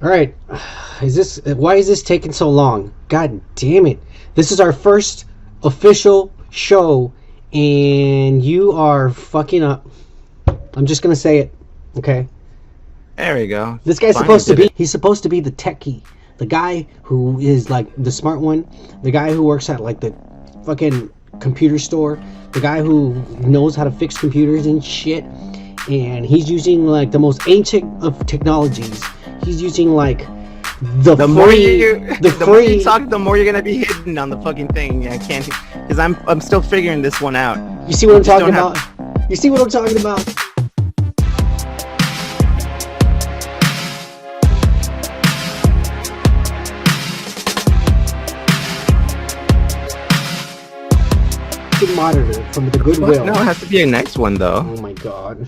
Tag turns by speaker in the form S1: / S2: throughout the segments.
S1: All right, why is this taking so long? God damn it! This is our first official show, and you are fucking up. I'm just gonna say it, okay?
S2: There we go.
S1: This guy's
S2: Finally
S1: supposed to
S2: did
S1: be.
S2: it.
S1: He's supposed to be the techie, the guy who is like the smart one, the guy who works at like the fucking computer store, the guy who knows how to fix computers and shit. And he's using like the most ancient of technologies. He's using like the
S2: more
S1: free,
S2: you,
S1: the
S2: the more you
S1: free.
S2: talk, the more you're gonna be hidden on the fucking thing. I can't, because I'm still figuring this one out.
S1: You see what I'm
S2: Just
S1: talking
S2: don't
S1: about? You see what I'm talking about? Good monitor from the Goodwill.
S2: No, it has to be a nice one though.
S1: Oh my god.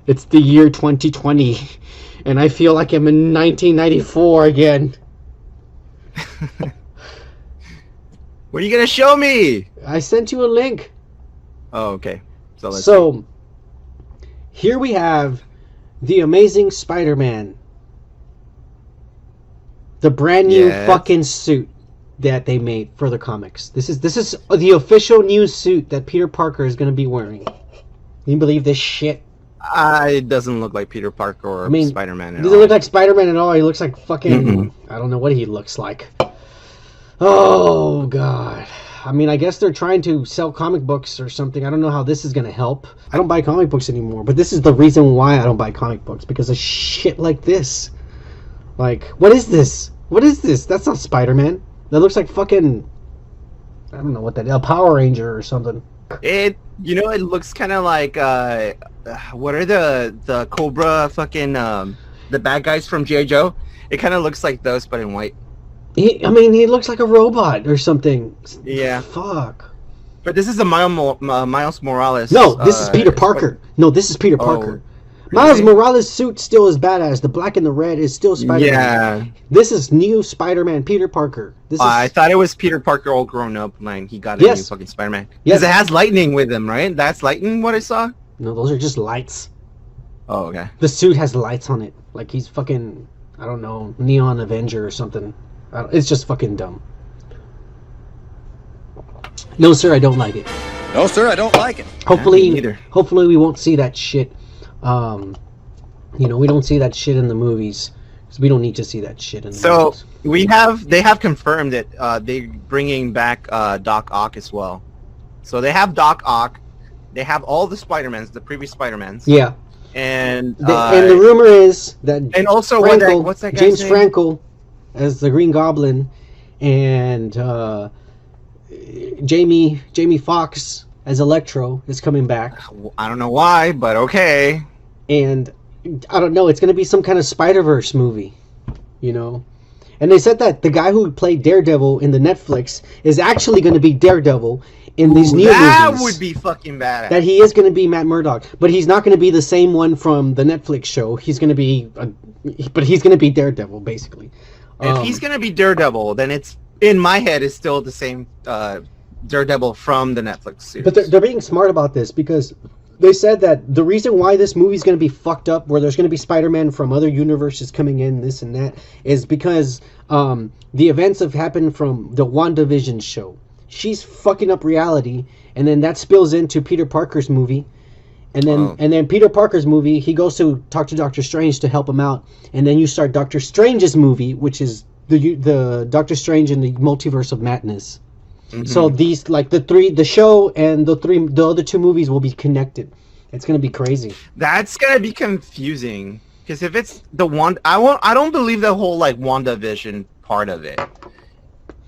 S1: It's the year 2020, and I feel like I'm in 1994 again.
S2: What are you gonna show me?
S1: I sent you a link.
S2: Oh, okay. So let's see.
S1: So, here we have the Amazing Spider-Man. The brand new
S2: Yes.
S1: fucking suit that they made for the comics. This is the official new suit that Peter Parker is going to be wearing. Can you believe this shit?
S2: It doesn't look like Peter Parker or
S1: I mean,
S2: Spider-Man
S1: He
S2: at
S1: doesn't
S2: all.
S1: look like Spider-Man at all. He looks like fucking... I don't know what he looks like. Oh, God. I mean, I guess they're trying to sell comic books or something. I don't know how this is going to help. I don't buy comic books anymore, but this is the reason why I don't buy comic books, because of shit like this. Like, what is this? What is this? That's not Spider-Man. That looks like fucking... I don't know what that is. A Power Ranger or something.
S2: It looks kind of like what are the Cobra fucking the bad guys from G.I. Joe? It kind of looks like those, but in white.
S1: He looks like a robot or something.
S2: Yeah.
S1: Fuck.
S2: But this is a Miles Morales.
S1: No, this is Peter Parker. No, this is Peter Parker. Miles
S2: really?
S1: Morales' suit still is badass. The black and the red is still Spider-Man.
S2: Yeah.
S1: This is new Spider-Man, Peter Parker. This is...
S2: I thought it was Peter Parker all grown up when he got a new fucking Spider-Man.
S1: Yes.
S2: Because it has lightning with him, right? That's lightning what I saw?
S1: No, those are just lights.
S2: Oh, okay.
S1: The suit has lights on it. Like he's fucking, I don't know, Neon Avenger or something. It's just fucking dumb. No, sir, I don't like it.
S3: No, sir, I don't like it.
S1: Hopefully,
S2: Yeah, me neither.
S1: hopefully we won't see that shit. We don't see that shit in the movies. 'Cause we don't need to see that shit in the
S2: So
S1: movies.
S2: they have confirmed that they're bringing back Doc Ock as well. So they have Doc Ock, they have all the Spider-Mans, the previous Spider-Mans.
S1: Yeah.
S2: And
S1: And the rumor is that
S2: and also
S1: Frankel,
S2: what's that guy's
S1: James
S2: name?
S1: Frankel as the Green Goblin, and Jamie Foxx as Electro is coming back.
S2: I don't know why, but okay.
S1: And I don't know, it's going to be some kind of Spider-Verse movie, you know? And they said that the guy who played Daredevil in the Netflix is actually going to be Daredevil in these new
S2: that
S1: movies.
S2: would be fucking badass.
S1: That he is going to be Matt Murdock, but he's not going to be the same one from the Netflix show. He's going to be, but he's going to be Daredevil, basically.
S2: If he's gonna be Daredevil, then it's in my head is still the same Daredevil from the Netflix series.
S1: But they're being smart about this, because they said that the reason why this movie's going to be fucked up, where there's going to be Spider-Man from other universes coming in, this and that, is because the events have happened from the WandaVision show. She's fucking up reality, and then that spills into Peter Parker's movie. And then Peter Parker's movie, he goes to talk to Doctor Strange to help him out, and then you start Doctor Strange's movie, which is the Doctor Strange in the Multiverse of Madness. Mm-hmm. So these, like the show and the other two movies will be connected. It's gonna be crazy.
S2: That's gonna be confusing, because if it's the I don't believe the whole like WandaVision part of it,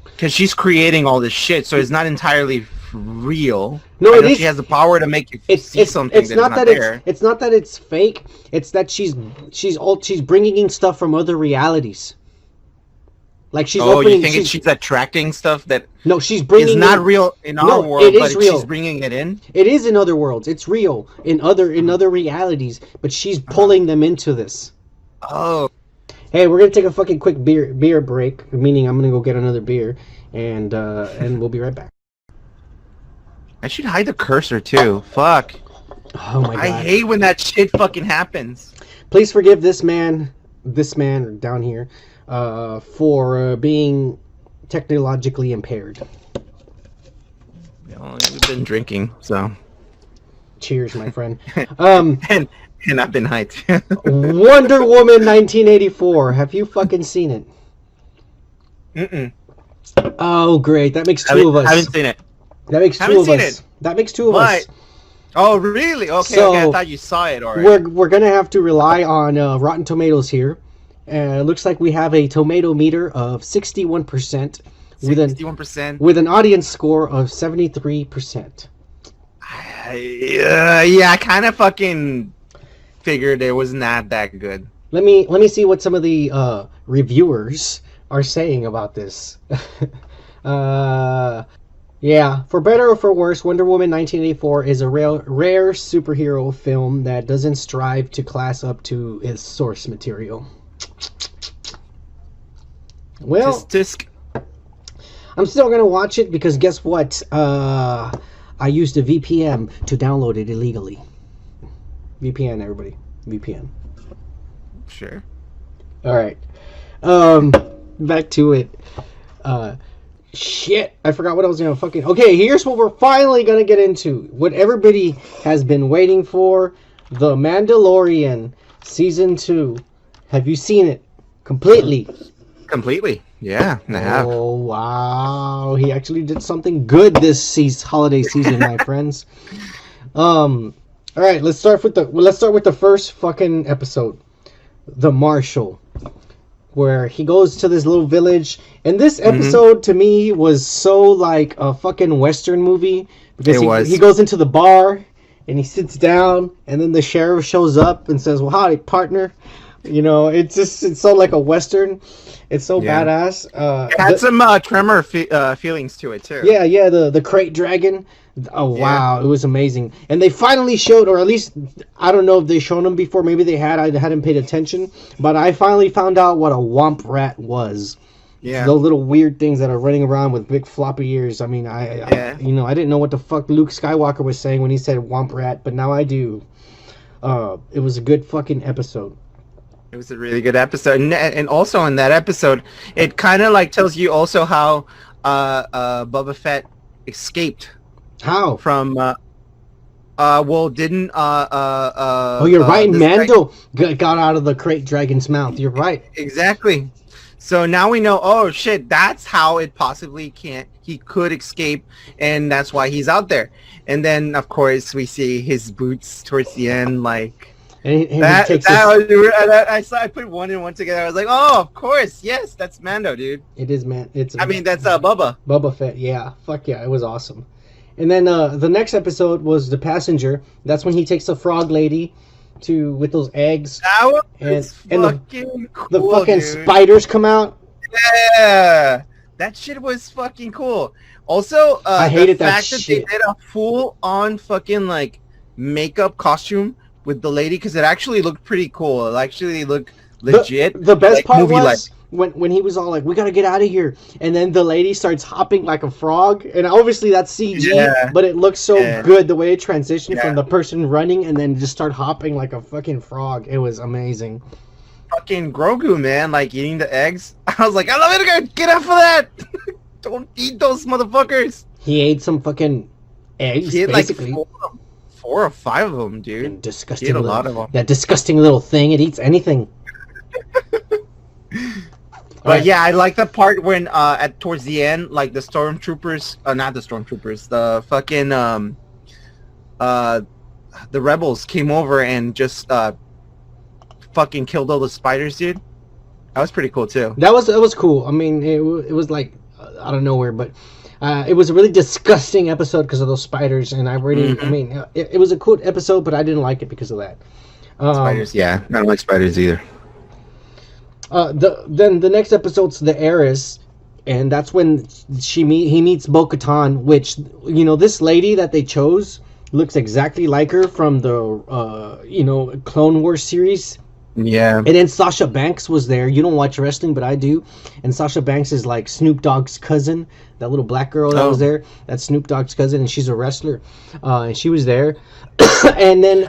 S2: because she's creating all this shit, so it's not entirely real.
S1: No, it is.
S2: She has the power to make you see something.
S1: It's not that
S2: there.
S1: it's not that it's fake. It's that she's bringing in stuff from other realities. Like she's opening.
S2: You think she's attracting stuff that
S1: no, she's bringing.
S2: It's not real in our world,
S1: it is
S2: but
S1: real.
S2: She's bringing it in.
S1: It is in other worlds. It's real in other realities, but she's pulling them into this.
S2: Oh.
S1: Hey, we're gonna take a fucking quick beer break. Meaning, I'm gonna go get another beer, and we'll be right back.
S2: I should hide the cursor too. Fuck.
S1: Oh my god.
S2: I hate when that shit fucking happens.
S1: please forgive this man down here, for being technologically impaired.
S2: Well, we've been drinking, so.
S1: Cheers, my friend.
S2: And I've been hyped.
S1: Wonder Woman 1984. Have you fucking seen it?
S2: Mm-mm.
S1: Oh, great. That makes two of us.
S2: I haven't seen it.
S1: That makes two of us. That makes two of us.
S2: Oh, really? Okay,
S1: So,
S2: okay. I thought you saw it already.
S1: We're going to have to rely on Rotten Tomatoes here. It looks like we have a tomato meter of 61%.
S2: 61%.
S1: With an audience score of 73%.
S2: Yeah, I kind of fucking figured it was not that good.
S1: Let me see what some of the reviewers are saying about this. Yeah, for better or for worse, Wonder Woman 1984 is a rare superhero film that doesn't strive to class up to its source material. Well,
S2: Tisk.
S1: I'm still gonna watch it because guess what? I used a VPN to download it illegally. VPN, everybody. VPN.
S2: Sure.
S1: All right. Back to it. Shit, I forgot what I was gonna fucking. Okay, here's what we're finally gonna get into. What everybody has been waiting for: The Mandalorian season 2. Have you seen it completely?
S2: Completely. Yeah, I have.
S1: Oh wow, he actually did something good this holiday season, my friends. All right, let's start with the first fucking episode, The Marshal, where he goes to this little village. And this episode to me was so like a fucking Western movie because he goes into the bar and he sits down, and then the sheriff shows up and says, "Well, howdy, partner." You know, it's so like a Western. It's so badass.
S2: It had some Tremor feelings to it too.
S1: Yeah, the crate dragon. Oh wow, it was amazing. And they finally showed, or at least I don't know if they shown them before. Maybe they had. I hadn't paid attention, but I finally found out what a womp rat was.
S2: Yeah.
S1: Those little weird things that are running around with big floppy ears. I mean, I didn't know what the fuck Luke Skywalker was saying when he said womp rat, but now I do. It was a good fucking episode.
S2: It was a really good episode, and also in that episode, it kind of like tells you also how Boba Fett escaped.
S1: How?
S2: From didn't
S1: you're right. Mando got out of the crate dragon's mouth. You're right.
S2: Exactly. So now we know. Oh shit! That's how it possibly he could escape, and that's why he's out there. And then of course we see his boots towards the end, like. And I put one and one together. I was like, oh, of course, yes, that's Mando, dude.
S1: It is that's
S2: Bubba.
S1: Bubba Fett, yeah. Fuck yeah, it was awesome. And then the next episode was The Passenger. That's when he takes the frog lady with those eggs.
S2: That was fucking cool,
S1: the fucking
S2: dude.
S1: spiders come out.
S2: Yeah, that shit was fucking cool. Also,
S1: I hated
S2: the fact that
S1: shit.
S2: They did a full-on fucking like makeup costume with the lady, because it actually looked pretty cool. It actually looked legit.
S1: The best part was when he was all like, "We gotta get out of here," and then the lady starts hopping like a frog, and obviously that's CG, but it looks so good the way it transitioned from the person running and then just start hopping like a fucking frog. It was amazing.
S2: Fucking Grogu, man, like eating the eggs. I was like, I love it. Get off of that. Don't eat those motherfuckers.
S1: He ate some fucking eggs,
S2: he ate
S1: basically.
S2: Like 4 or 5 of them, dude.
S1: And disgusting.
S2: He ate a lot of them.
S1: That disgusting little thing. It eats anything.
S2: But yeah, I like the part when towards the end, like the stormtroopers, not the stormtroopers, the fucking the rebels came over and just fucking killed all the spiders, dude. That was pretty cool too.
S1: That was cool. I mean, it was like out of nowhere, but it was a really disgusting episode because of those spiders, and I mean, it was a cool episode, but I didn't like it because of that.
S2: Spiders, yeah, I don't like spiders either.
S1: Then the next episode's The Heiress, and that's when he meets Bo-Katan, which, you know, this lady that they chose looks exactly like her from the Clone Wars series.
S2: Yeah.
S1: And then Sasha Banks was there. You don't watch wrestling, but I do. And Sasha Banks is like Snoop Dogg's cousin. That little black girl that was there. That's Snoop Dogg's cousin, and she's a wrestler. And she was there. And then...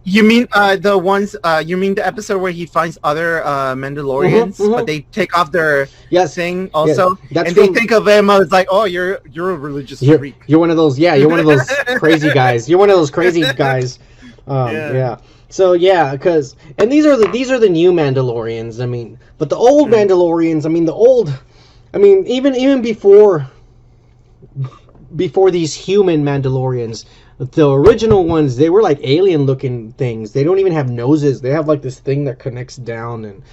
S2: you mean the ones... you mean the episode where he finds other Mandalorians, but they take off their thing also? Yeah, and they think of him as like, oh, you're a religious freak.
S1: You're one of those... Yeah, you're one of those crazy guys. You're one of those crazy guys. Yeah. So yeah, because these are the new Mandalorians. I mean, but the old Mandalorians. Even before these human Mandalorians, the original ones, they were like alien looking things. They don't even have noses. They have like this thing that connects down and.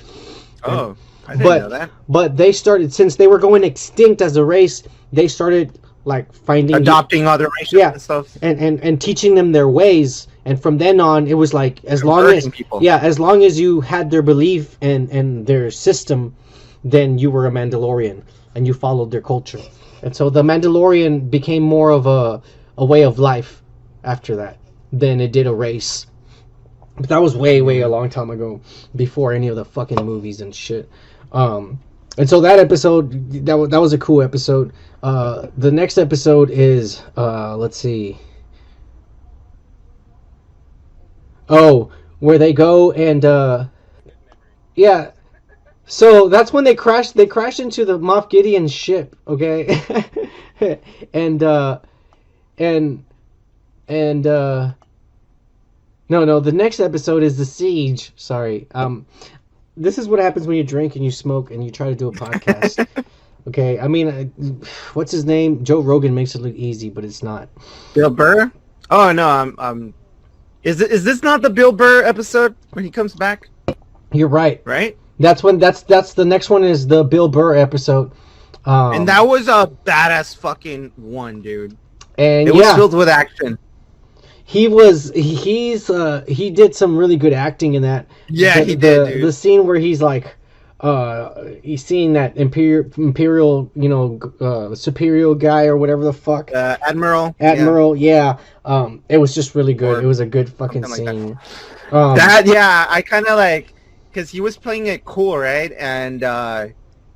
S2: I didn't know that.
S1: But they started, since they were going extinct as a race, they started like
S2: adopting other races and stuff,
S1: and teaching them their ways. And from then on, it was like as long as you had their belief and their system, then you were a Mandalorian and you followed their culture. And so the Mandalorian became more of a way of life after that than it did a race. But that was way a long time ago, before any of the fucking movies and shit. And so that episode, that was a cool episode. The next episode is let's see. Oh, where they go and yeah. So that's when they crash into the Moff Gideon's ship, okay? and no, the next episode is the siege. Sorry. This is what happens when you drink and you smoke and you try to do a podcast. Okay? I mean, what's his name? Joe Rogan makes it look easy, but it's not.
S2: Bill Burr? Oh, no, Is this not the Bill Burr episode when he comes back?
S1: You're right.
S2: Right?
S1: That's the next one is the Bill Burr episode.
S2: And that was a badass fucking one, dude.
S1: And
S2: it was filled with action.
S1: He did some really good acting in that.
S2: Yeah, he did, dude.
S1: The scene where he's like he's seeing that imperial, superior guy or whatever the fuck.
S2: Admiral,
S1: yeah. It was just really good. It was a good fucking scene.
S2: I kind of like, because he was playing it cool, right? And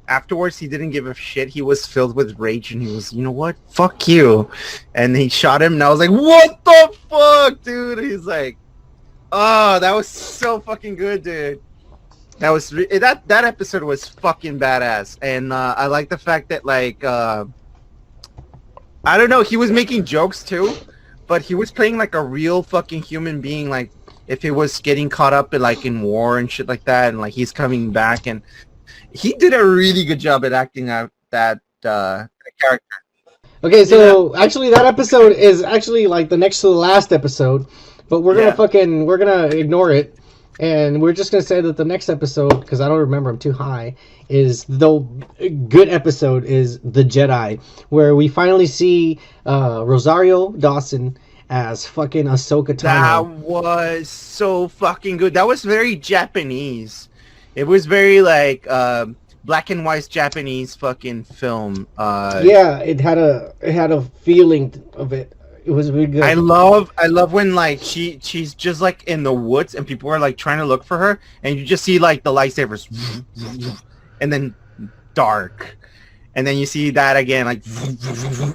S2: afterwards, he didn't give a shit. He was filled with rage, and he was, you know what? Fuck you. And he shot him, and I was like, what the fuck, dude? He's like, oh, that was so fucking good, dude. That was that episode was fucking badass, and I like the fact that like I don't know, he was making jokes too, but he was playing like a real fucking human being, like if he was getting caught up in war and shit like that, and like he's coming back, and he did a really good job at acting out that character.
S1: Okay, so actually that episode is actually like the next to the last episode, but we're gonna ignore it. And we're just going to say that the next episode, because I don't remember, I'm too high, is the good episode is The Jedi, where we finally see Rosario Dawson as fucking Ahsoka Tano.
S2: That was so fucking good. That was very Japanese. It was very like black and white Japanese fucking film.
S1: Yeah, it had a feeling of it. It was really good.
S2: I love when like she's just like in the woods and people are like trying to look for her, and you just see like the lightsabers and then dark, and then you see that again, like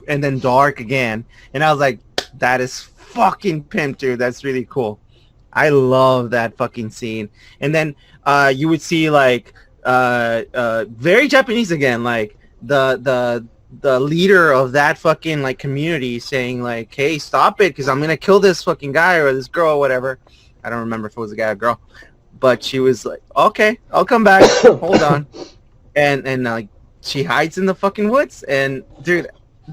S2: and then dark again, and I was like, that is fucking pimp, dude. That's really cool. I love that fucking scene. And then you would see like very Japanese again, like the leader of that fucking like community saying like, hey, stop it, because I'm gonna kill this fucking guy or this girl or whatever. I don't remember if it was a guy or girl, but she was like, okay, I'll come back. Hold on. And like she hides in the fucking woods. And dude,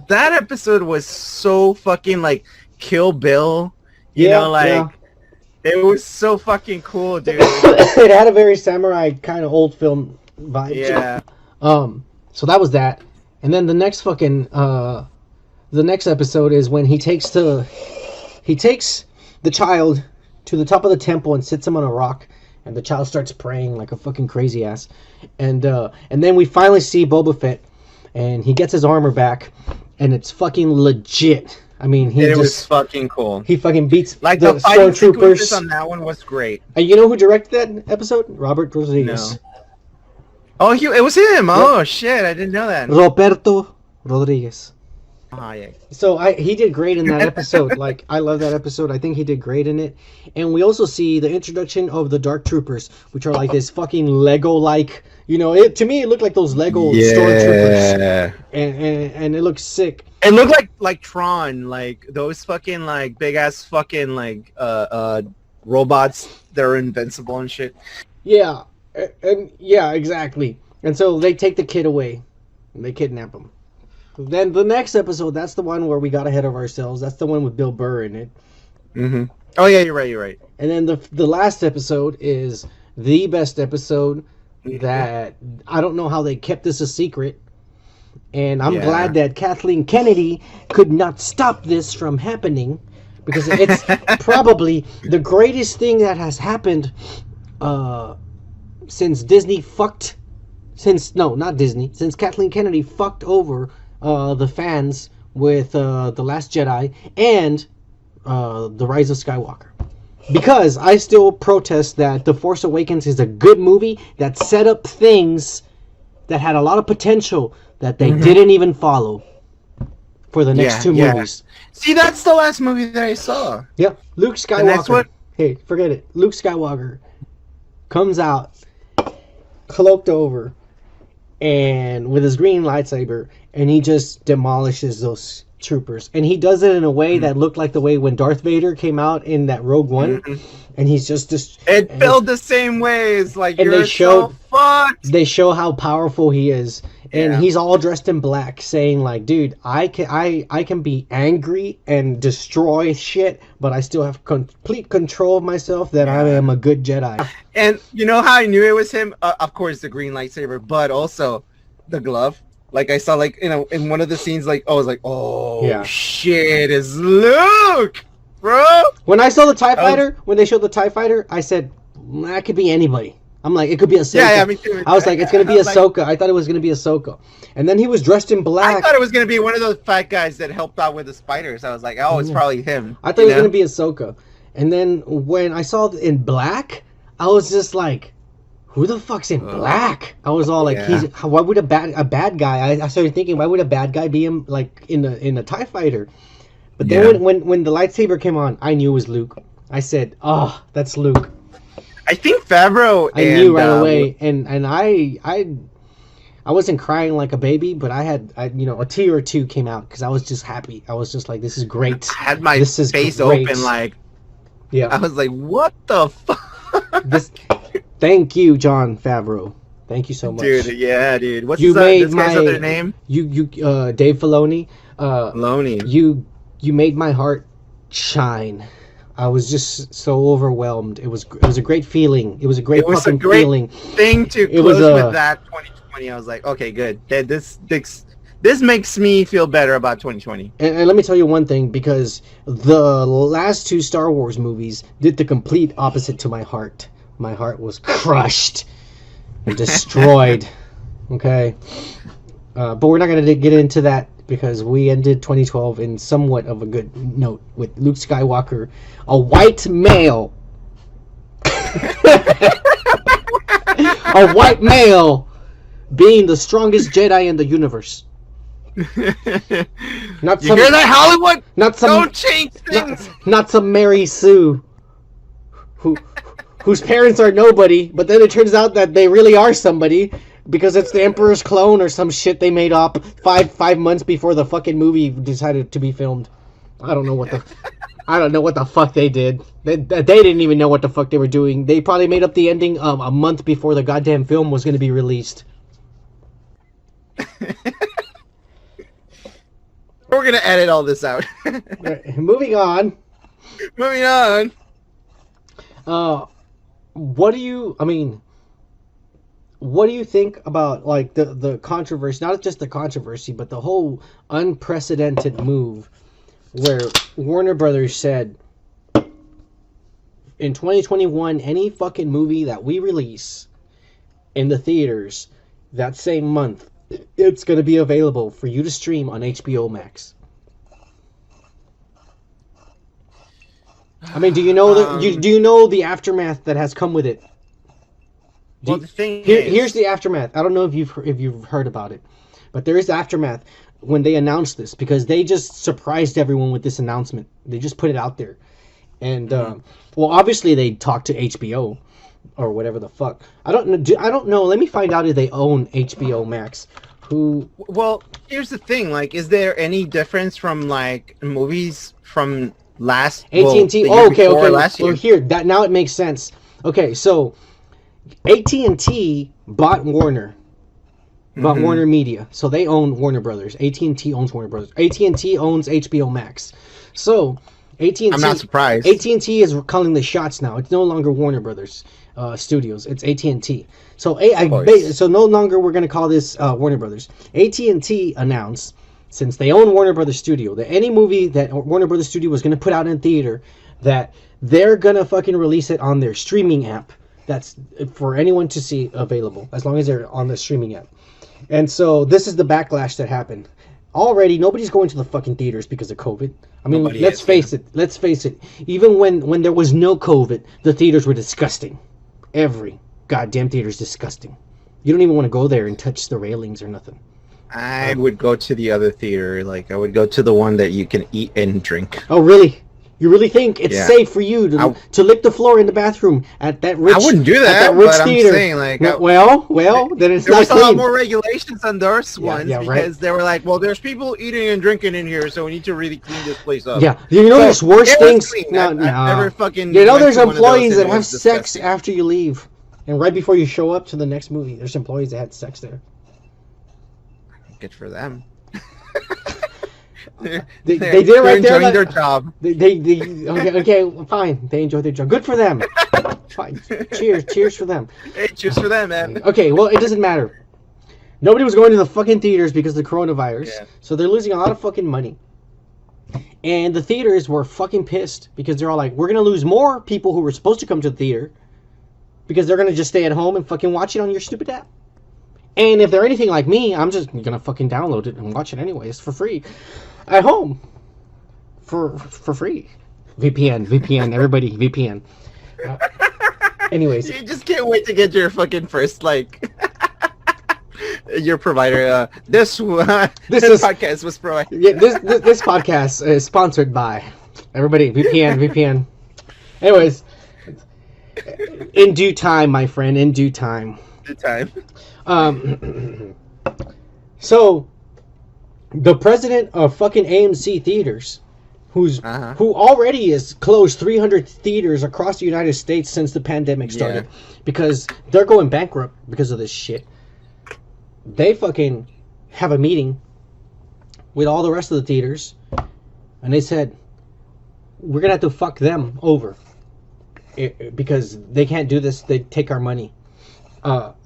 S2: that episode was so fucking like Kill Bill. You know, like it was so fucking cool, dude.
S1: It had a very samurai kind of old film vibe.
S2: Yeah.
S1: So that was that. And then the next episode is when he takes the child to the top of the temple and sits him on a rock, and the child starts praying like a fucking crazy ass. And then we finally see Boba Fett, and he gets his armor back, and it's fucking legit. I mean,
S2: And it was fucking cool.
S1: he fucking beats
S2: Like
S1: the
S2: the fighting sequences
S1: stormtroopers.
S2: on that one was great.
S1: And you know who directed that episode? Robert Rodriguez.
S2: No. Oh, it was him. Oh shit, I didn't know that.
S1: Roberto Rodriguez.
S2: Oh yeah.
S1: So he did great in that episode. Like, I love that episode. I think he did great in it. And we also see the introduction of the Dark Troopers, which are like this fucking Lego-like. You know, to me it looked like those Lego stormtroopers. And it looks sick.
S2: It looked like Tron, like those fucking like big ass fucking like robots that are invincible and shit.
S1: Yeah, and yeah, exactly. And so they take the kid away, and they kidnap him. Then the next episode, that's the one where we got ahead of ourselves. That's the one with Bill Burr in it.
S2: Mm-hmm. Oh yeah, you're right.
S1: And then the last episode is the best episode that I don't know how they kept this a secret. And I'm glad that Kathleen Kennedy could not stop this from happening, because it's probably the greatest thing that has happened since Kathleen Kennedy fucked over the fans with The Last Jedi and The Rise of Skywalker. Because I still protest that The Force Awakens is a good movie that set up things that had a lot of potential that they didn't even follow for the next two movies.
S2: See, that's the last movie that I saw.
S1: Yep, Luke Skywalker. Hey, forget it. Luke Skywalker comes out cloaked over and with his green lightsaber, and he just demolishes those troopers. And he does it in a way that looked like the way when Darth Vader came out in that Rogue One, and he's just
S2: it felt the same way. It's like,
S1: and
S2: you're so fucked.
S1: They show how powerful he is, and he's all dressed in black, saying like, "Dude, I can be angry and destroy shit, but I still have complete control of myself. That I am a good Jedi."
S2: And you know how I knew it was him? Of course, the green lightsaber, but also the glove. Like, I saw, like, you know, in one of the scenes, like, I was like, oh shit, it's Luke, bro.
S1: When I saw the TIE Fighter, when they showed the TIE Fighter, I said, that could be anybody. I'm like, it could be Ahsoka.
S2: Yeah, me too.
S1: I was like, it's going to be Ahsoka. I thought it was going to be Ahsoka. And then he was dressed in black.
S2: I thought it was going to be one of those fat guys that helped out with the spiders. I was like, oh, it's probably him.
S1: I thought it was going to be Ahsoka. And then when I saw it in black, I was just like, who the fuck's in black? I was all like, why would a bad guy? I started thinking, why would a bad guy be in, like, in a TIE Fighter? But then when the lightsaber came on, I knew it was Luke. I said, oh, that's Luke.
S2: I think Favreau.
S1: I knew right away, and I wasn't crying like a baby, but I had a tear or two came out because I was just happy. I was just like, this is great.
S2: I had my face open, like, I was like, what the fuck?
S1: Thank you, Jon Favreau. Thank you so much,
S2: dude. Yeah, dude. What's this guy's other name?
S1: Dave Filoni.
S2: Filoni.
S1: You made my heart shine. I was just so overwhelmed. It was a great feeling. It was a great feeling.
S2: Thing to close with that 2020. I was like, okay, good. This makes me feel better about 2020.
S1: And let me tell you one thing, because the last two Star Wars movies did the complete opposite to my heart. My heart was crushed and destroyed. Okay, but we're not going to get into that, because we ended 2012 in somewhat of a good note with Luke Skywalker, a white male. A white male being the strongest Jedi in the universe. Not
S2: you hear that, Hollywood? Don't change things.
S1: Not some Mary Sue whose parents are nobody, but then it turns out that they really are somebody, because it's the Emperor's clone or some shit they made up five months before the fucking movie decided to be filmed. I don't know what the fuck they did. They didn't even know what the fuck they were doing. They probably made up the ending a month before the goddamn film was going to be released.
S2: We're going to edit all this out.
S1: Right, moving on. What do you think about, like, the controversy, not just the controversy, but the whole unprecedented move where Warner Brothers said, in 2021, any fucking movie that we release in the theaters that same month, it's going to be available for you to stream on HBO Max. I mean, do you know do you know the aftermath that has come with it?
S2: Well, the thing
S1: here's the aftermath. I don't know if you've heard about it, but there is aftermath when they announced this, because they just surprised everyone with this announcement. They just put it out there, and well, obviously they talked to HBO or whatever the fuck. I don't know. Let me find out if they own HBO Max.
S2: Well, here's the thing. Like, is there any difference from like movies from last
S1: AT&T?
S2: Well,
S1: okay.
S2: Last year?
S1: Well, here that now it makes sense. Okay, so AT&T bought Warner. Bought Warner Media, so they own Warner Brothers. AT&T owns Warner Brothers. AT&T owns HBO Max. So AT&T,
S2: I'm not surprised.
S1: AT&T is calling the shots now. It's no longer Warner Brothers Studios. It's AT&T. So so no longer we're going to call this Warner Brothers. AT&T announced, since they own Warner Brothers Studio, that any movie that Warner Brothers Studio was going to put out in theater, that they're going to fucking release it on their streaming app. That's for anyone to see available, as long as they're on the streaming app. And so this is the backlash that happened. Already, nobody's going to the fucking theaters because of COVID. I mean, let's face it. Even when there was no COVID, the theaters were disgusting. Every goddamn theater is disgusting. You don't even want to go there and touch the railings or nothing.
S2: I would go to the other theater. Like, I would go to the one that you can eat and drink.
S1: Oh, really? You really think it's safe for you to lick the floor in the bathroom at that rich?
S2: I wouldn't do that.
S1: At that rich
S2: but
S1: theater.
S2: I'm saying, like,
S1: well, then it's
S2: there
S1: not
S2: was
S1: clean.
S2: a lot more regulations on those ones because
S1: right.
S2: they were like, well, there's people eating and drinking in here, so we need to really clean this place up.
S1: Yeah, you know, there's worse things.
S2: No, I've never fucking.
S1: You know, there's employees that have sex after you leave, and right before you show up to the next movie. There's employees that had sex there.
S2: Good for them.
S1: They did it right there.
S2: Enjoying their job.
S1: Okay, fine. They enjoy their job. Good for them. Fine. Cheers for them.
S2: Hey, cheers for them, man.
S1: Okay, well, it doesn't matter. Nobody was going to the fucking theaters because of the coronavirus, so they're losing a lot of fucking money. And the theaters were fucking pissed because they're all like, we're gonna lose more people who were supposed to come to the theater because they're gonna just stay at home and fucking watch it on your stupid app. And if they're anything like me, I'm just gonna fucking download it and watch it anyways for free at home for free. VPN, everybody, VPN. Anyways,
S2: you just can't wait to get your fucking first like your provider. This podcast was provided.
S1: Yeah, this podcast is sponsored by everybody. VPN. Anyways, in due time, my friend. In due time. So the president of fucking AMC Theaters, who already has closed 300 theaters across the United States since the pandemic started, because they're going bankrupt because of this shit. They fucking have a meeting with all the rest of the theaters, and they said, we're gonna have to fuck them over because they can't do this. They take our money.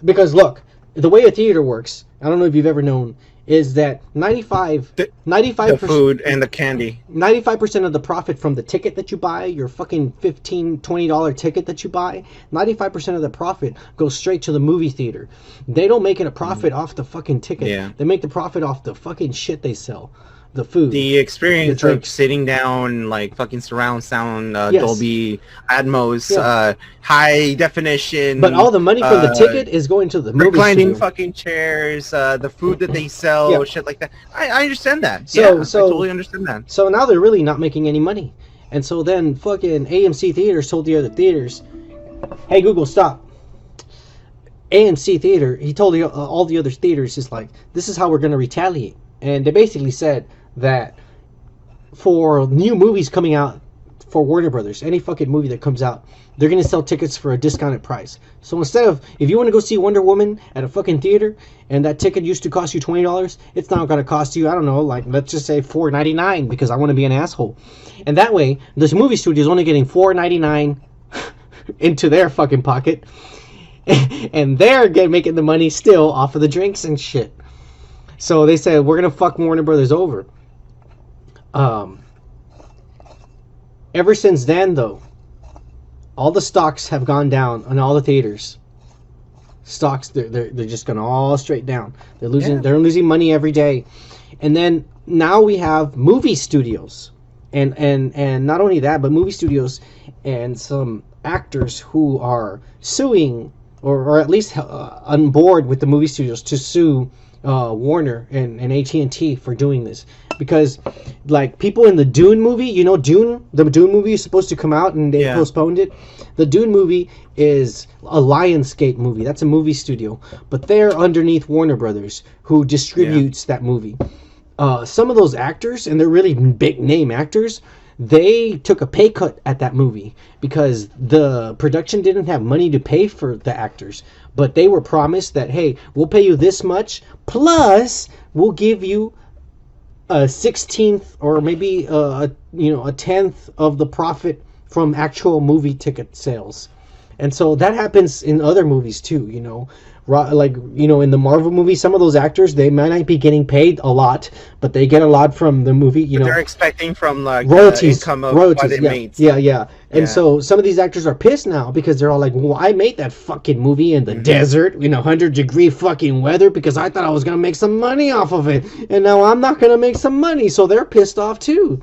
S1: Because look, the way a theater works, I don't know if you've ever known, is that 95%
S2: the food and the candy.
S1: 95% of the profit from the ticket that you buy, your fucking $15, $20 ticket that you buy, 95% of the profit goes straight to the movie theater. They don't make it a profit off the fucking ticket.
S2: Yeah.
S1: They make the profit off the fucking shit they sell. The food,
S2: the experience of sitting down, like fucking surround sound, Dolby Atmos, high definition.
S1: But all the money from the ticket is going to the movie
S2: reclining
S1: studio.
S2: Fucking chairs, the food that they sell, shit like that. I understand that.
S1: So
S2: I totally understand that.
S1: So now they're really not making any money, and so then fucking AMC Theaters told the other theaters, "Hey Google, stop." AMC Theater, he told all the other theaters, is like, this is how we're going to retaliate. And they basically said that for new movies coming out for Warner Brothers, any fucking movie that comes out, they're going to sell tickets for a discounted price. So instead of, if you want to go see Wonder Woman at a fucking theater, and that ticket used to cost you $20, it's now going to cost you, I don't know, like, let's just say $4.99 because I want to be an asshole. And that way, this movie studio is only getting $4.99 into their fucking pocket. And they're making the money still off of the drinks and shit. So they said, we're going to fuck Warner Brothers over. Ever since then, though, all the stocks have gone down on all the theaters. Stocks, they're just going all straight down. They're losing money every day. And then now we have movie studios and not only that, but movie studios and some actors who are suing, or at least on board with the movie studios to sue Warner and AT&T for doing this, because like people in the Dune movie, you know, the Dune movie is supposed to come out and they postponed it. The Dune movie is a Lionsgate movie. That's a movie studio, but they're underneath Warner Brothers, who distributes that movie. Some of those actors, and they're really big name actors, they took a pay cut at that movie because the production didn't have money to pay for the actors, but they were promised that, hey, we'll pay you this much, plus we'll give you a 16th or maybe a tenth of the profit from actual movie ticket sales. And so that happens in other movies too, you know. Like, you know, in the Marvel movie, some of those actors, they might not be getting paid a lot, but they get a lot from the movie, you know.
S2: They're expecting from like
S1: royalties,
S2: income of what they made.
S1: Yeah. And so some of these actors are pissed now because they're all like, well, I made that fucking movie in the desert, 100-degree fucking weather, because I thought I was going to make some money off of it. And now I'm not going to make some money. So they're pissed off too.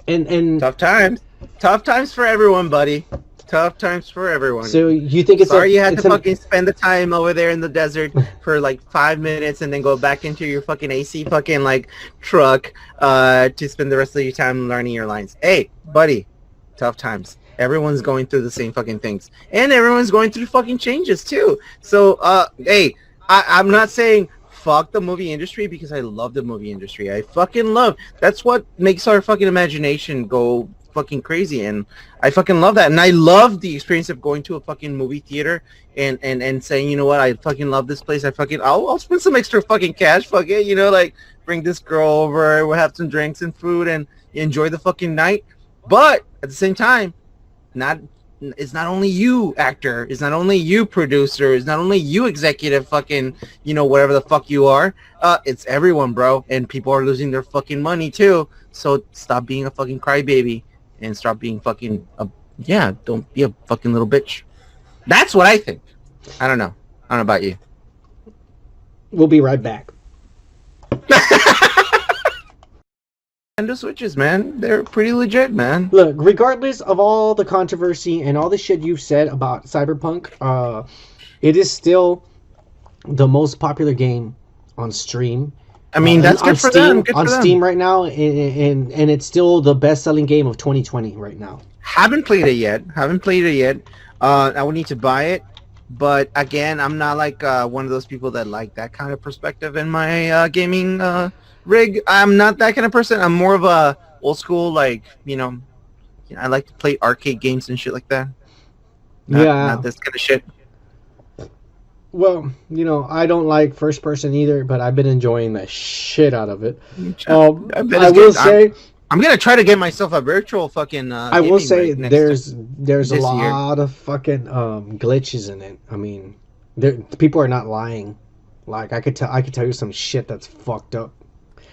S1: And
S2: tough times for everyone, buddy. Tough times for everyone.
S1: So you think it's
S2: sorry you had to fucking spend the time over there in the desert for like 5 minutes and then go back into your fucking AC fucking like truck to spend the rest of your time learning your lines. Hey, buddy, tough times. Everyone's going through the same fucking things, and everyone's going through fucking changes too. So hey, I'm not saying fuck the movie industry, because I love the movie industry. I fucking love. That's what makes our fucking imagination go fucking crazy, and I fucking love that. And I love the experience of going to a fucking movie theater and saying, you know what, I fucking love this place. I'll spend some extra fucking cash, fuck it, you know, like bring this girl over, we'll have some drinks and food and enjoy the fucking night. But at the same time, it's not only you actor, it's not only you producer, it's not only you executive fucking, you know, whatever the fuck you are, it's everyone, bro. And people are losing their fucking money too. So stop being a fucking crybaby and stop being fucking don't be a fucking little bitch. That's what I think. I don't know about you.
S1: We'll be right back.
S2: Nintendo Switches, man, they're pretty legit, man.
S1: Look, regardless of all the controversy and all the shit you've said about Cyberpunk, it is still the most popular game on stream.
S2: I mean, that's good for them. Good
S1: on
S2: for them.
S1: Steam right now, and it's still the best-selling game of 2020 right now.
S2: Haven't played it yet. I would need to buy it, but again, I'm not like one of those people that like that kind of perspective in my gaming rig. I'm not that kind of person. I'm more of a old school, like, you know, I like to play arcade games and shit like that. Not this kind of shit.
S1: Well, you know, I don't like first person either, but I've been enjoying the shit out of it. I will say,
S2: I'm gonna try to get myself a virtual fucking.
S1: I will say there's a lot of fucking glitches in it. I mean, people are not lying. Like I could tell you some shit that's fucked up.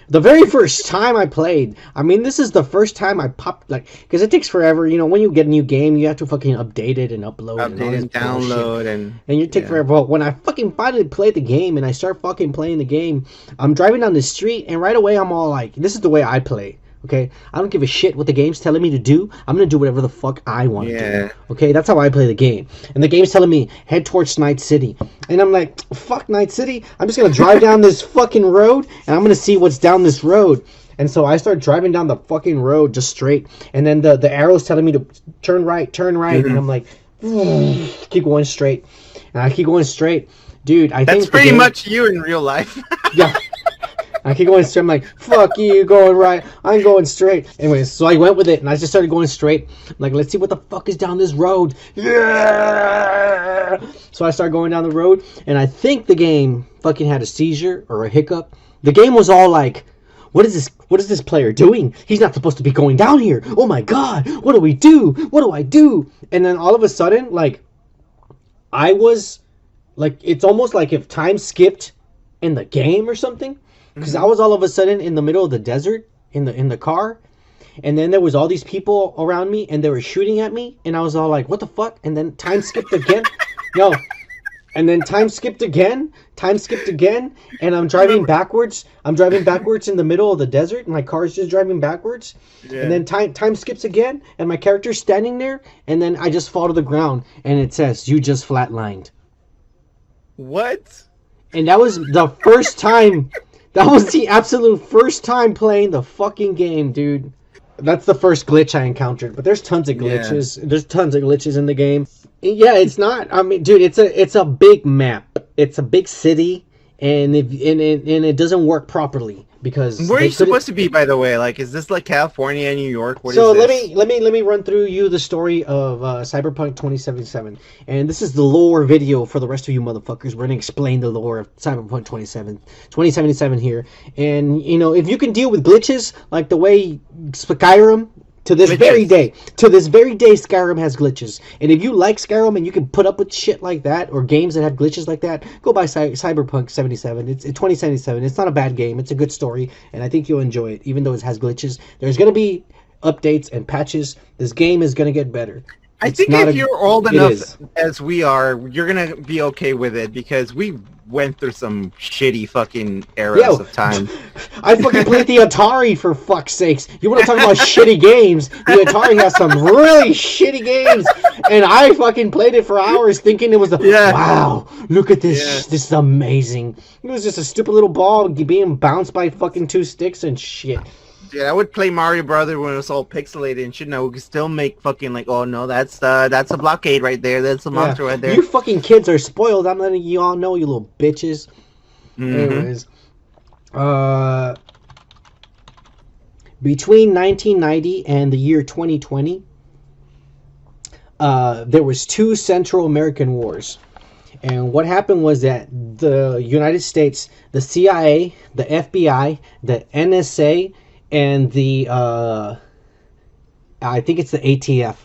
S1: The very first time I played, I mean, this is the first time I popped, like, because it takes forever, you know, when you get a new game, you have to fucking update it and upload
S2: and download, and
S1: you take forever. But when I fucking finally played the game and I start fucking playing the game, I'm driving down the street and right away I'm all like, this is the way I play. Okay, I don't give a shit what the game's telling me to do. I'm gonna do whatever the fuck I want to do. Okay, that's how I play the game. And the game's telling me head towards Night City, and I'm like, fuck Night City. I'm just gonna drive down this fucking road, and I'm gonna see what's down this road. And so I start driving down the fucking road just straight, and then the arrow's telling me to turn right, and I'm like, keep going straight, and I keep going straight, dude.
S2: That's pretty much you in real life.
S1: Yeah. I keep going straight. I'm like, fuck you, going right. I'm going straight. Anyways, so I went with it, and I just started going straight. I'm like, let's see what the fuck is down this road. Yeah! So I started going down the road, and I think the game fucking had a seizure or a hiccup. The game was all like, what is this? What is this player doing? He's not supposed to be going down here. Oh my god, what do we do? What do I do? And then all of a sudden, like, I was, like, it's almost like if time skipped in the game or something. Because I was all of a sudden in the middle of the desert in the car, and then there was all these people around me, and they were shooting at me, and I was all like, "What the fuck?" And then time skipped again. Yo, and then time skipped again, and I'm driving backwards. I'm driving backwards in the middle of the desert, and my car's just driving backwards. Yeah. And then time skips again, and my character's standing there, and then I just fall to the ground, and it says, "You just flatlined."
S2: What?
S1: And that was the first time. That was the absolute first time playing the fucking game, dude. That's the first glitch I encountered, but there's tons of glitches. Yeah. There's tons of glitches in the game. Yeah, it's not. I mean, dude, it's a big map. It's a big city, and it doesn't work properly because
S2: where are you supposed to be, by the way? Like, is this like California, New York? What
S1: so
S2: is this?
S1: let me run through you the story of Cyberpunk 2077, and this is the lore video for the rest of you motherfuckers. We're gonna explain the lore of Cyberpunk 2077 here, and you know, if you can deal with glitches like the way Skyrim. To this very day, Skyrim has glitches. And if you like Skyrim and you can put up with shit like that, or games that have glitches like that, go buy Cyberpunk 77. It's 2077. It's not a bad game. It's a good story, and I think you'll enjoy it, even though it has glitches. There's going to be updates and patches. This game is going to get better.
S2: I think if you're old enough as we are, you're going to be okay with it, because we went through some shitty fucking eras of time.
S1: I fucking played the Atari, for fuck's sakes. You want to talk about shitty games? The Atari has some really shitty games, and I fucking played it for hours thinking it was wow, look at this. Yeah. This is amazing. It was just a stupid little ball being bounced by fucking two sticks and shit.
S2: Yeah, I would play Mario Brothers when it was all pixelated and shit. Now we could still make fucking like, oh no, that's a blockade right there. That's a monster right there.
S1: You fucking kids are spoiled. I'm letting you all know, you little bitches. Mm-hmm. Anyways, between 1990 and the year 2020, there was 2 Central American wars. And what happened was that the United States, the CIA, the FBI, the NSA, and the I think it's the ATF.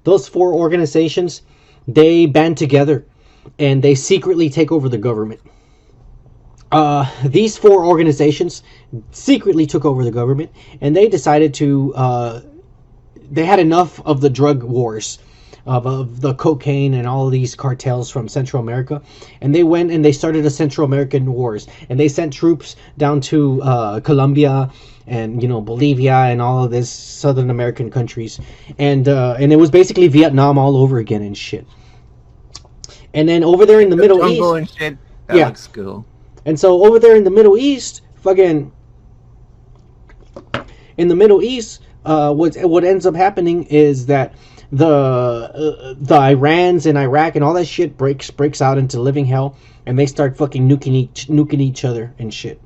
S1: Those 4 organizations, they band together and they secretly take over the government. These 4 organizations secretly took over the government, and they decided to they had enough of the drug wars, of the cocaine and all of these cartels from Central America, and they went and they started a Central American wars, and they sent troops down to Colombia and, you know, Bolivia and all of this Southern American countries, and it was basically Vietnam all over again and shit. And then over there in the Middle East,
S2: and shit. That looks cool.
S1: And so over there in the Middle East, fucking in the Middle East, what ends up happening is that the Irans and Iraq and all that shit breaks out into living hell, and they start fucking nuking each other and shit.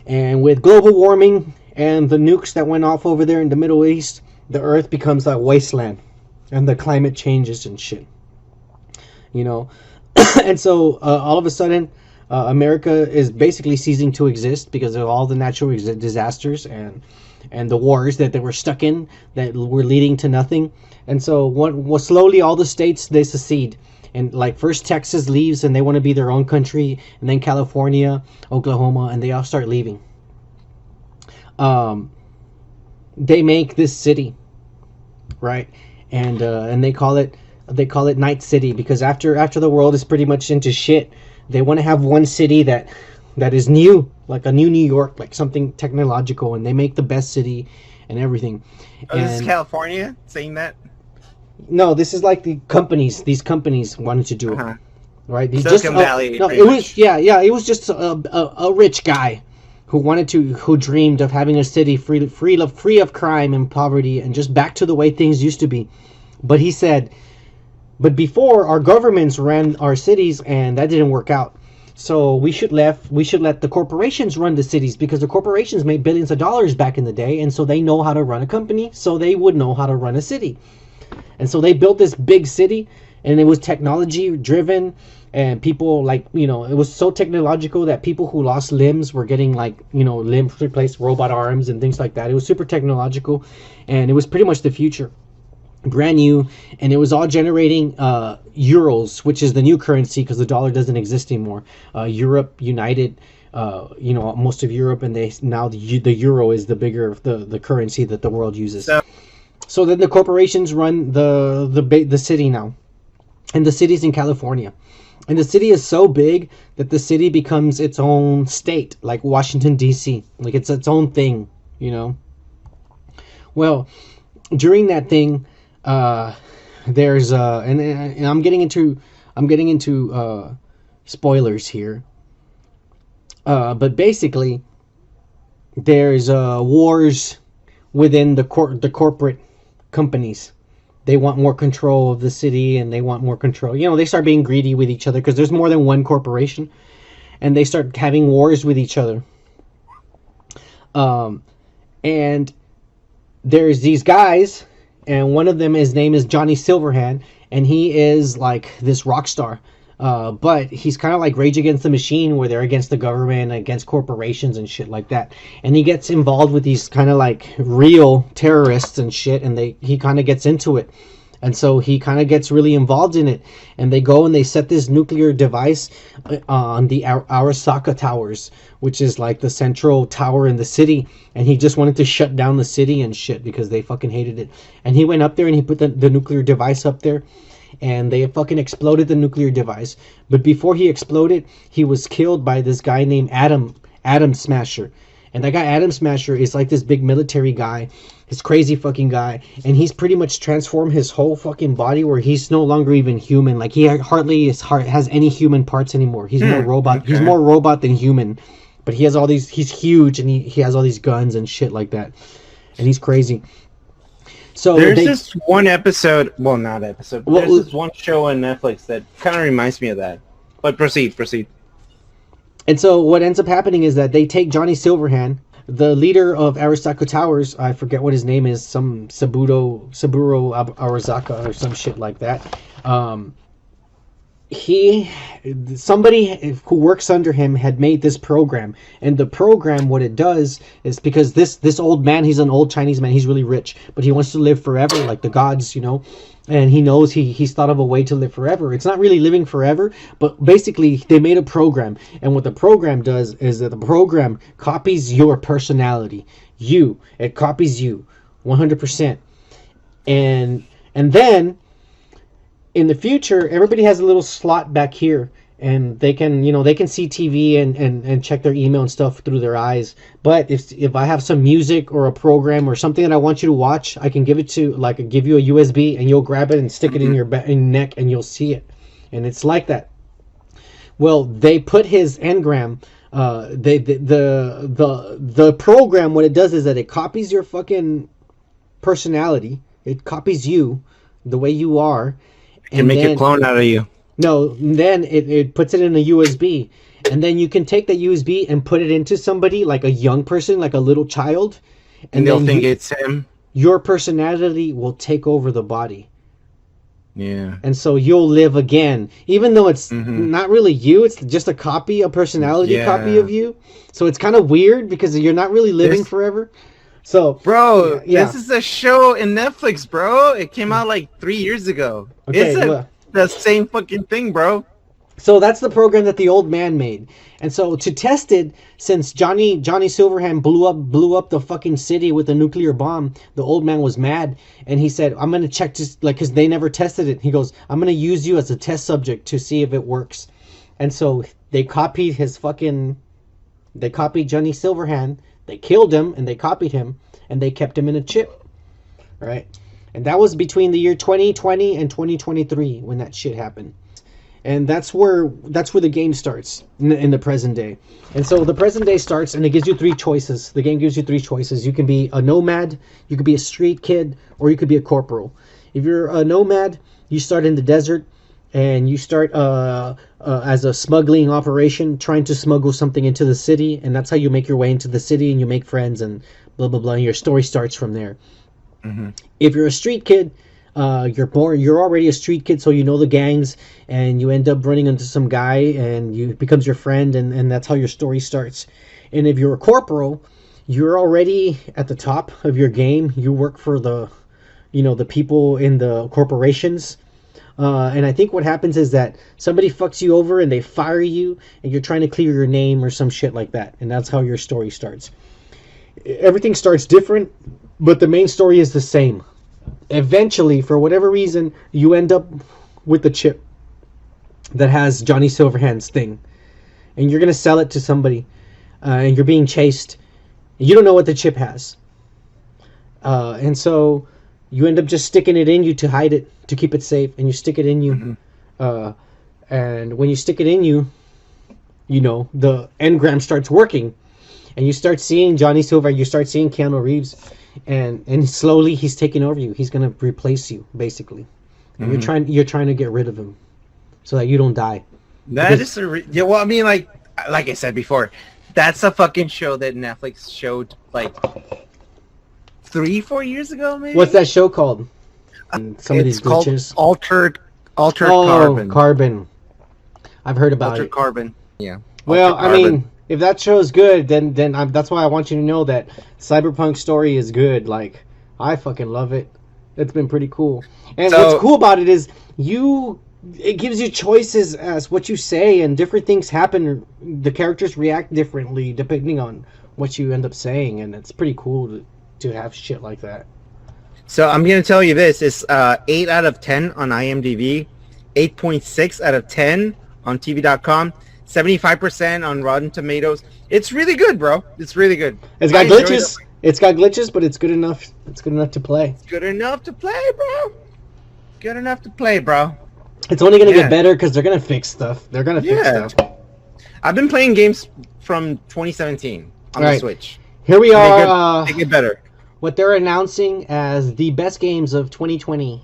S1: And with global warming and the nukes that went off over there in the Middle East, the earth becomes a wasteland, and the climate changes and shit. You know, and so all of a sudden, America is basically ceasing to exist because of all the natural disasters and the wars that they were stuck in that were leading to nothing. And so slowly all the states, they secede. And like first Texas leaves and they want to be their own country, and then California, Oklahoma, and they all start leaving. They make this city, right? And they call it Night City, because after the world is pretty much into shit, they want to have one city that is new, like a new New York, like something technological, and they make the best city and everything.
S2: Oh, this is California saying that?
S1: No, this is like these companies wanted to do it, right?
S2: Silicon Valley.
S1: No, it was it was just a rich guy who dreamed of having a city free of crime and poverty and just back to the way things used to be. But he said, but before, our governments ran our cities, and that didn't work out. So we should let the corporations run the cities, because the corporations made billions of dollars back in the day, and so they know how to run a company, so they would know how to run a city. And so they built this big city, and it was technology driven, and people, like, you know, it was so technological that people who lost limbs were getting, like, you know, limbs replaced, robot arms and things like that. It was super technological, and it was pretty much the future. Brand new, and it was all generating euros, which is the new currency because the dollar doesn't exist anymore. Europe united, most of Europe, and the euro is the bigger the currency that the world uses. So then the corporations run the city now, and the city's in California. And the city is so big that the city becomes its own state, like Washington D.C. Like it's its own thing, you know. Well, during that thing, there's and I'm getting into spoilers here. But basically, there's wars within the corporate companies. They want more control of the city, and they want more control. You know, they start being greedy with each other because there's more than one corporation, and they start having wars with each other. And there's these guys, and one of them, his name is Johnny Silverhand, and he is like this rock star. But he's kind of like Rage Against the Machine, where they're against the government, against corporations and shit like that. And he gets involved with these kind of like real terrorists and shit, and he kind of gets into it. And so he kind of gets really involved in it. And they go and they set this nuclear device on the Arasaka Towers, which is like the central tower in the city. And he just wanted to shut down the city and shit because they fucking hated it. And he went up there and he put the nuclear device up there. And they fucking exploded the nuclear device. But before he exploded, he was killed by this guy named Atom Smasher. And that guy, Atom Smasher, is like this big military guy, this crazy fucking guy. And he's pretty much transformed his whole fucking body where he's no longer even human. Like, he hardly has any human parts anymore. He's more robot. Okay. He's more robot than human. But he has all these, he's huge, and he has all these guns and shit like that. And he's crazy. So
S2: there's this one episode, well, not episode, but there's this one show on Netflix that kind of reminds me of that. But proceed.
S1: And so what ends up happening is that they take Johnny Silverhand, the leader of Arasaka Towers. I forget what his name is, some Saburo Arasaka or some shit like that. Somebody who works under him had made this program, and the program, what it does is, because this old man, he's an old Chinese man, he's really rich, but he wants to live forever like the gods, you know, and he knows he's thought of a way to live forever. It's not really living forever, but basically they made a program, and what the program does is that the program copies your personality. It copies you 100%. And then in the future, everybody has a little slot back here, and they can see TV and check their email and stuff through their eyes. But if I have some music or a program or something that I want you to watch, I can give it to, like, give you a USB, and you'll grab it and stick it in your neck, and you'll see it. And it's like that. Well, they put his engram. The program, what it does is that it copies your fucking personality. It copies you, the way you are.
S2: And make a clone out of you.
S1: No, then it puts it in a USB. And then you can take that USB and put it into somebody, like a young person, like a little child.
S2: And they'll think it's him.
S1: Your personality will take over the body.
S2: Yeah.
S1: And so you'll live again. Even though it's not really you, it's just a personality copy of you. So it's kind of weird because you're not really living forever. So,
S2: bro, this is a show in Netflix, bro. It came out like 3 years ago. Okay, it's the same fucking thing, bro.
S1: So that's the program that the old man made. And so to test it, since Johnny Silverhand blew up the fucking city with a nuclear bomb, the old man was mad, and he said, "I'm gonna check this, like, because they never tested it." He goes, "I'm gonna use you as a test subject to see if it works." And so they copied Johnny Silverhand. They killed him, and they copied him, and they kept him in a chip, right? And that was between the year 2020 and 2023 when that shit happened. And that's where the game starts in the present day. And so the present day starts, and it gives you three choices. The game gives you three choices. You can be a nomad, you could be a street kid, or you could be a corporal. If you're a nomad, you start in the desert, and you start as a smuggling operation, trying to smuggle something into the city, and that's how you make your way into the city, and you make friends, and blah blah blah. And your story starts from there. If you're a street kid, you're already a street kid, so you know the gangs, and you end up running into some guy, and you becomes your friend, and that's how your story starts. And if you're a corporal, you're already at the top of your game. You work for the people in the corporations. And I think what happens is that somebody fucks you over and they fire you, and you're trying to clear your name or some shit like that. And that's how your story starts. Everything starts different, but the main story is the same. Eventually, for whatever reason, you end up with the chip that has Johnny Silverhand's thing, and you're gonna sell it to somebody, and you're being chased. You don't know what the chip has, and so you end up just sticking it in you to hide it, to keep it safe, and you stick it in you. And when you stick it in you, you know, the engram starts working, and you start seeing Johnny Silver, you start seeing Keanu Reeves, and slowly he's taking over you. He's gonna replace you, basically, and you're trying to get rid of him so that you don't die.
S2: That is yeah. Well, I mean, like I said before, that's a fucking show that Netflix showed like 3-4 years ago, maybe.
S1: What's that show called? Some of these glitches.
S2: Altered
S1: Carbon. I've heard about
S2: Altered
S1: it.
S2: Carbon. Yeah.
S1: Well, I mean, if that show's good, then that's why I want you to know that Cyberpunk story is good. Like, I fucking love it. It's been pretty cool. And what's cool about it is it gives you choices as what you say, and different things happen. The characters react differently depending on what you end up saying, and it's pretty cool to have shit like that.
S2: So I'm gonna tell you this: it's 8 out of 10 on IMDb, 8.6 out of 10 on TV.com, 75% on Rotten Tomatoes. It's really good, bro. It's really good.
S1: It's got glitches. It's got glitches, but it's good enough. It's good enough to play.
S2: It's good enough to play, bro. Good enough to play, bro.
S1: It's only gonna get better because they're gonna fix stuff. They're gonna fix stuff.
S2: I've been playing games from 2017 on the Switch.
S1: Here we are.
S2: They get better.
S1: What they're announcing as the best games of 2020,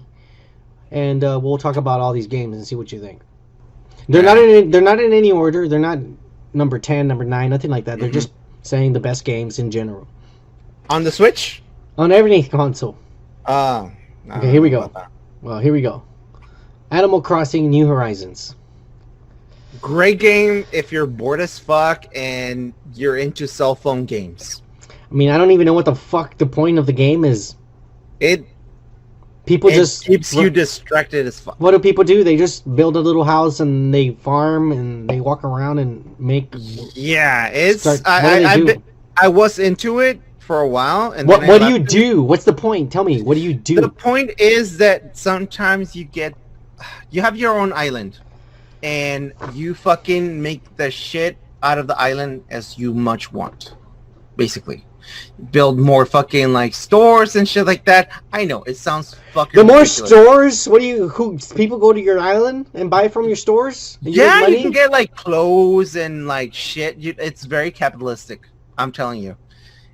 S1: and we'll talk about all these games and see what you think. They're not in any order. They're not number 10, number 9, nothing like that. They're just saying the best games in general.
S2: On the Switch?
S1: On every console. Okay, here we go. Well, here we go. Animal Crossing New Horizons.
S2: Great game if you're bored as fuck and you're into cell phone games.
S1: I mean, I don't even know what the fuck the point of the game is.
S2: It keeps you distracted as fuck.
S1: What do people do? They just build a little house and they farm and they walk around and make.
S2: Yeah, it's. I was into it for a while, and
S1: what do you do? What's the point? Tell me. What do you do?
S2: The point is that sometimes you have your own island, and you fucking make the shit out of the island as you much want, basically. Build more fucking like stores and shit like that. I know it sounds fucking.
S1: The more ridiculous. Stores? What do you? Who people go to your island and buy from your stores?
S2: Yeah, you can get like clothes and like shit. It's very capitalistic. I'm telling you.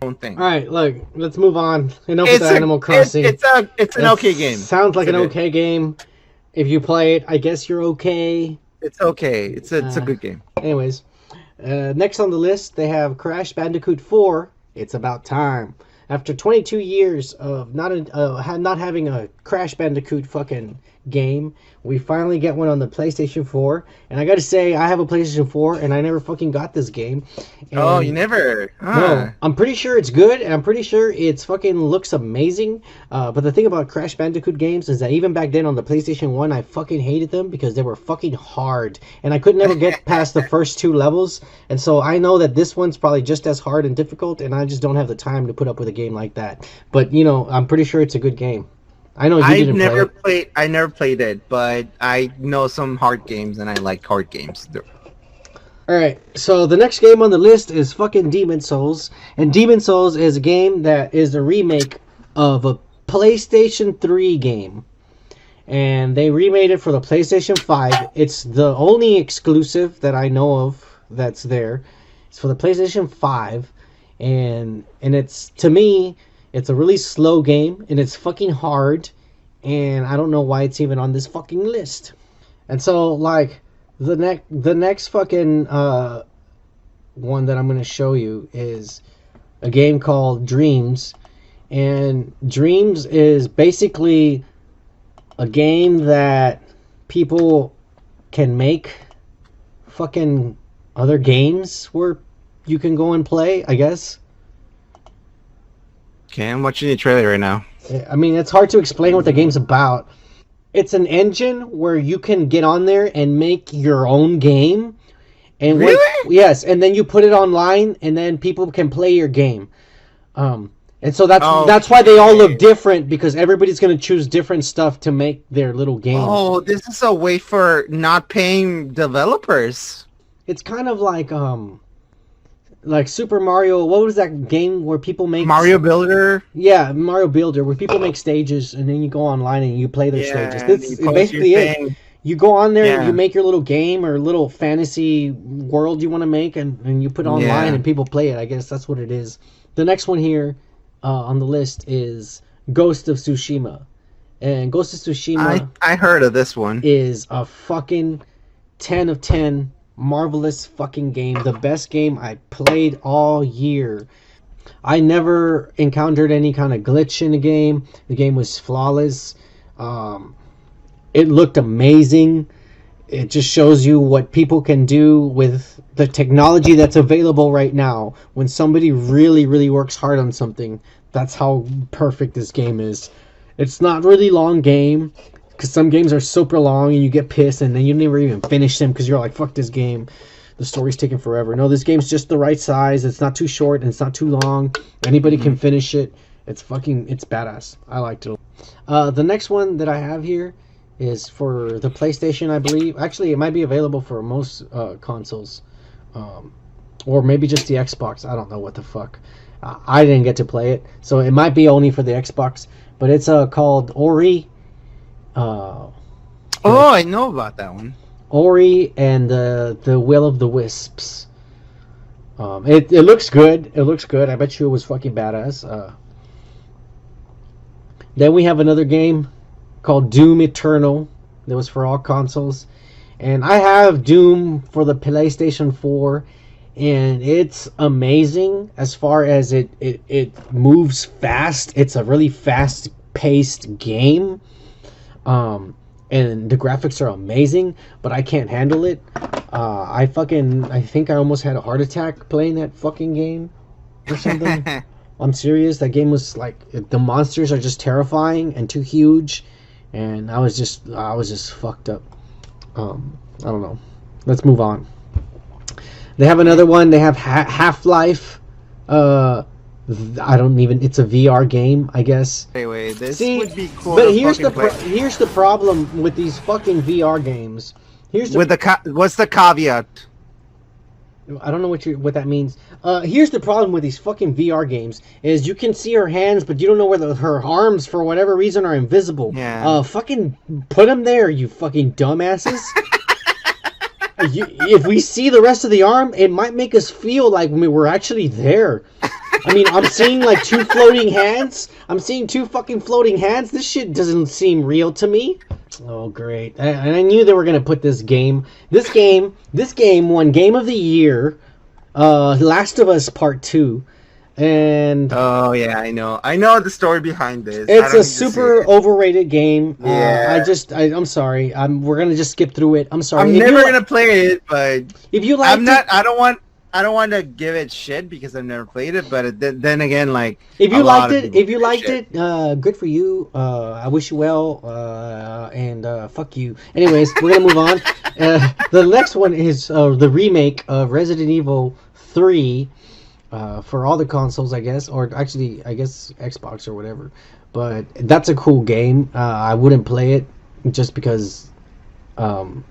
S2: Own thing.
S1: All right, look. Let's move on. Enough with Animal Crossing.
S2: It's an okay game.
S1: Sounds like an okay game. If you play it, I guess you're okay.
S2: It's okay. It's a good game.
S1: Anyways, next on the list they have Crash Bandicoot 4. It's about time. After 22 years of not having a Crash Bandicoot fucking game, we finally get one on the PlayStation 4. And I gotta say, I have a PlayStation 4, and I never fucking got this game. And
S2: you never?
S1: No, I'm pretty sure it's good, and I'm pretty sure it's fucking looks amazing. But the thing about Crash Bandicoot games is that even back then on the PlayStation 1, I fucking hated them because they were fucking hard. And I could never get past the first 2 levels. And so I know that this one's probably just as hard and difficult, and I just don't have the time to put up with a game like that. But, you know, I'm pretty sure it's a good game. I know you didn't play it.
S2: I never played it, but I know some hard games, and I like hard games.
S1: Alright, so the next game on the list is fucking Demon Souls. And Demon Souls is a game that is a remake of a PlayStation 3 game. And they remade it for the PlayStation 5. It's the only exclusive that I know of that's there. It's for the PlayStation 5. And it's, to me, it's a really slow game, and it's fucking hard, and I don't know why it's even on this fucking list. And so, like, the next fucking one that I'm going to show you is a game called Dreams. And Dreams is basically a game that people can make fucking other games where you can go and play, I guess.
S2: Okay, I'm watching the trailer right now.
S1: I mean, it's hard to explain what the game's about. It's an engine where you can get on there and make your own game. And
S2: really?
S1: Yes, and then you put it online, and then people can play your game. And so that's why they all look different, because everybody's gonna choose different stuff to make their little game.
S2: Oh, this is a way for not paying developers.
S1: It's kind of like Super Mario. What was that game where people make
S2: Mario Builder?
S1: Yeah, Mario Builder, where people make stages and then you go online and you play their stages. That's basically it. You go on there, you make your little game or little fantasy world you want to make, and you put it online and people play it. I guess that's what it is. The next one here on the list is Ghost of Tsushima. And Ghost of Tsushima...
S2: I heard of this one.
S1: ...is a fucking 10 of 10 marvelous fucking game. The best game I played all year. I never encountered any kind of glitch in the game. The game was flawless. It looked amazing. It just shows you what people can do with the technology that's available right now. When somebody really, really works hard on something, that's how perfect this game is. It's not really long game, because some games are super long and you get pissed and then you never even finish them because you're like, fuck this game. The story's taking forever. No, this game's just the right size. It's not too short and it's not too long. Anybody can finish it. It's badass. I liked it. The next one that I have here is for the PlayStation, I believe. Actually, it might be available for most consoles. Or maybe just the Xbox. I don't know what the fuck. I didn't get to play it, so it might be only for the Xbox. But it's called Ori.
S2: I know about that one.
S1: Ori and the Will of the Wisps. It looks good. It looks good. I bet you it was fucking badass. Then we have another game called Doom Eternal. That was for all consoles. And I have Doom for the PlayStation 4. And it's amazing as far as it moves fast. It's a really fast-paced game. And the graphics are amazing, but I can't handle it. I think I almost had a heart attack playing that fucking game or something. I'm serious. That game was like, the monsters are just terrifying and too huge, and I was just fucked up. I don't know. Let's move on. They have another one. They have Half-Life. It's a VR game, I guess.
S2: Anyway, this would be cool.
S1: But here's the problem with these fucking VR games.
S2: What's the caveat?
S1: I don't know what that means. Here's the problem with these fucking VR games is you can see her hands, but you don't know where her arms, for whatever reason, are invisible.
S2: Yeah.
S1: Fucking put them there, you fucking dumbasses. If we see the rest of the arm, it might make us feel like we're actually there. I mean, I'm seeing like two floating hands. I'm seeing two fucking floating hands. This shit doesn't seem real to me. Oh, great. And I knew they were going to put this game. This game won Game of the Year. Last of Us Part 2. And
S2: oh yeah, I know the story behind this.
S1: It's a super overrated game.
S2: Yeah,
S1: I'm sorry. We're gonna just skip through it. I'm sorry.
S2: I'm never gonna play it, but
S1: if you like,
S2: I don't want to give it shit because I've never played it. But then again, like
S1: if you liked it, good for you. I wish you well. And fuck you. Anyways, we're gonna move on. The next one is the remake of Resident Evil 3. For all the consoles, I guess, or actually, I guess Xbox or whatever. But that's a cool game. I wouldn't play it just because I'm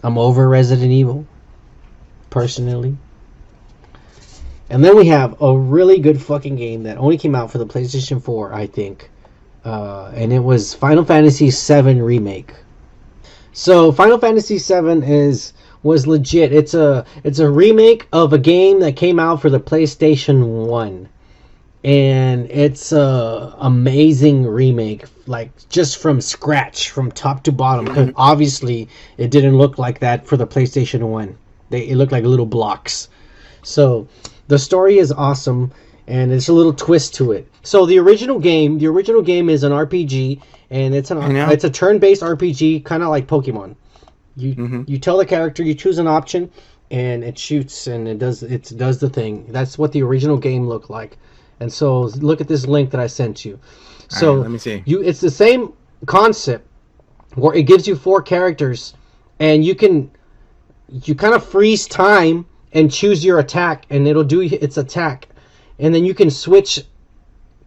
S1: over Resident Evil, personally. And then we have a really good fucking game that only came out for the PlayStation 4, I think. And it was Final Fantasy VII Remake. So Final Fantasy VII was legit. It's a remake of a game that came out for the PlayStation 1. And it's a amazing remake, like just from scratch, from top to bottom. Because obviously it didn't look like that for the PlayStation 1. It looked like little blocks. So the story is awesome, and it's a little twist to it. So the original game is an RPG, and it's a turn-based RPG, kind of like Pokemon. You tell the character, you choose an option, and it shoots, and it does the thing. That's what the original game looked like. And so look at this link that I sent you. So
S2: right, let me see.
S1: It's the same concept where it gives you 4 characters, and you kind of freeze time and choose your attack, and it'll do its attack, and then you can switch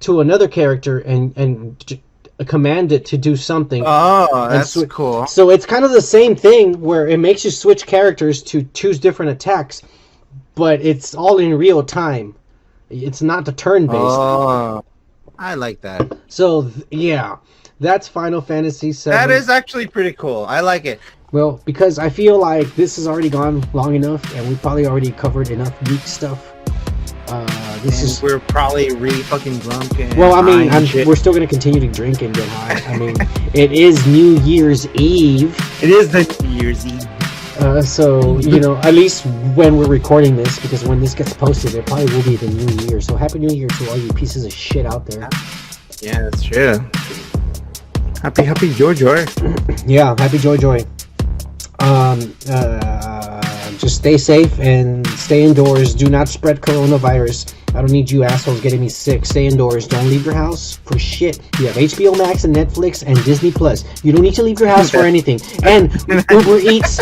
S1: to another character and command it to do something.
S2: Oh, that's cool.
S1: So it's kind of the same thing where it makes you switch characters to choose different attacks, but it's all in real time. It's not the turn-based.
S2: Oh, I like that.
S1: So, yeah, that's Final Fantasy VII.
S2: That is actually pretty cool. I like it.
S1: Well, because I feel like this has already gone long enough, and we probably already covered enough geek stuff.
S2: We're probably really fucking drunk. And
S1: well, I mean, we're still going to continue to drink and get high. I mean, it is New Year's Eve.
S2: It is the New Year's Eve.
S1: So, you know, at least when we're recording this, because when this gets posted, it probably will be the New Year. So, Happy New Year to all you pieces of shit out there.
S2: Yeah, that's true. Happy Joy.
S1: Yeah, happy Joy. Just stay safe and stay indoors. Do not spread coronavirus. I don't need you assholes getting me sick. Stay indoors. Don't leave your house for shit. You have HBO Max and Netflix and Disney Plus. You don't need to leave your house for anything. And Uber Eats,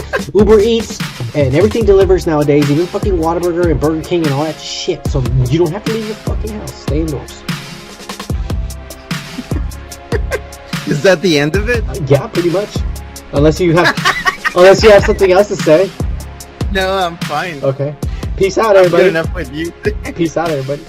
S1: and everything delivers nowadays. Even fucking Whataburger and Burger King and all that shit. So you don't have to leave your fucking house. Stay indoors.
S2: Is that the end of it?
S1: Yeah, pretty much. Unless you have something else to say.
S2: No, I'm fine.
S1: Okay. Peace out, everybody.
S2: Good enough with you.
S1: Peace out, everybody.